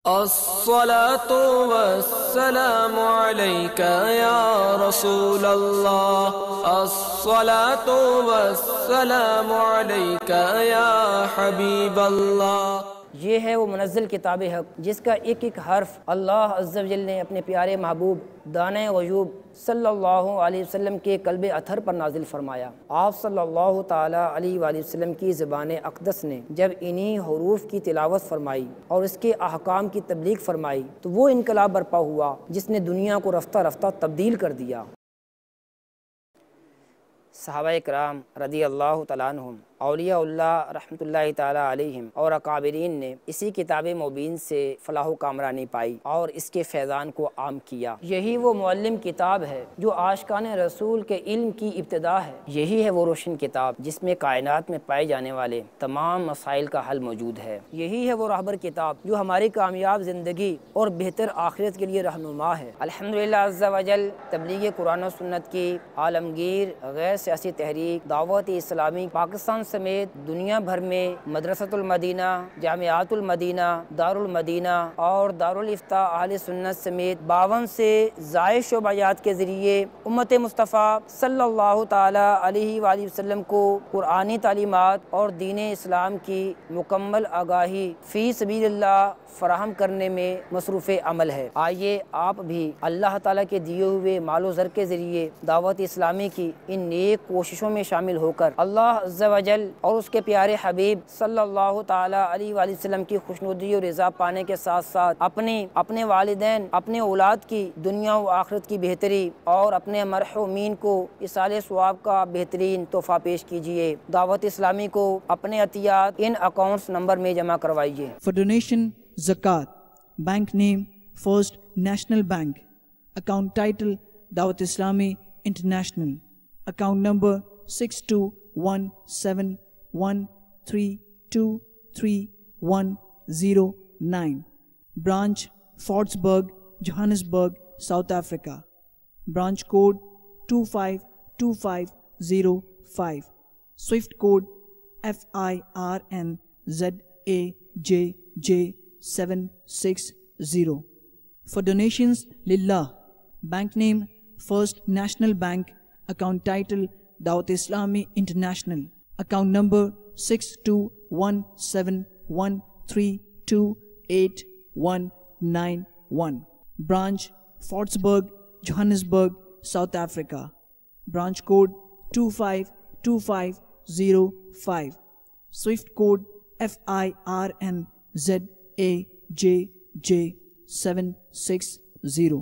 الصلاة والسلام عليك يا رسول الله، الصلاة والسلام عليك يا حبيب الله۔ یہ ہے وہ منزل کتاب حق جس کا ایک ایک حرف اللہ عز و جل نے اپنے پیارے محبوب دانِ غیوب صلی اللہ علیہ وسلم کے قلب اطہر پر نازل فرمایا۔ آپ صلی اللہ تعالی علیہ وآلہ وسلم کی زبان اقدس نے جب انہی حروف کی تلاوت فرمائی اور اس کے احکام کی تبلیغ فرمائی تو وہ انقلاب برپا ہوا جس نے دنیا کو رفتہ رفتہ تبدیل کر دیا۔ صحابہ کرام رضی اللہ تعالیٰ عنہم، اولیاء اللہ رحمۃ اللہ تعالیٰ علیہم اور اکابرین نے اسی کتاب مبین سے فلاح و کامرانی پائی اور اس کے فیضان کو عام کیا۔ یہی وہ معلم کتاب ہے جو عاشقان رسول کے علم کی ابتدا ہے۔ یہی ہے وہ روشن کتاب جس میں کائنات میں پائے جانے والے تمام مسائل کا حل موجود ہے۔ یہی ہے وہ رہبر کتاب جو ہماری کامیاب زندگی اور بہتر آخرت کے لیے رہنما ہے۔ الحمدللہ عز و جل تبلیغ قرآن و سنت کی عالمگیر غیر سیاسی تحریک دعوت اسلامی پاکستان سمیت دنیا بھر میں مدرسۃ المدینہ، جامعات المدینہ، دار المدینہ اور دارالافتاء اہل سنت سمیت 52 سے زائد شعبات کے ذریعے امت مصطفیٰ صلی اللہ تعالی علیہ وآلہ وسلم کو قرآنی تعلیمات اور دین اسلام کی مکمل آگاہی فی سبیل اللہ فراہم کرنے میں مصروف عمل ہے۔ آئیے آپ بھی اللہ تعالیٰ کے دیے ہوئے مال و زر کے ذریعے دعوت اسلامی کی ان نیک کوششوں میں شامل ہو کر اللہ عز و جل اور اس کے پیارے حبیب صلی اللہ تعالی علیہ وآلہ وسلم کی خوشنودی اور رضا پانے کے ساتھ ساتھ اپنے والدین، اپنے اولاد کی دنیا و آخرت کی بہتری اور اپنے مرحومین کو ایصال ثواب کا بہترین تحفہ پیش کیجیے۔ دعوت اسلامی کو اپنے عطیات ان اکاؤنٹس نمبر میں جمع کروائیے۔ For donation, Zakat. Bank name, First National Bank. Account title, Dawat Islami International. Account number 621713233109. Branch, Fordsburg, Johannesburg, South Africa. Branch code 252505. Swift code FIRNZAJJ760. For donations, Lillah. Bank name, First National Bank. Account title, Dawat Islami International. Account number 621713289191. Branch, Fordsburg, Johannesburg, South Africa. Branch code 252505. Swift code FIRNZAJJ760.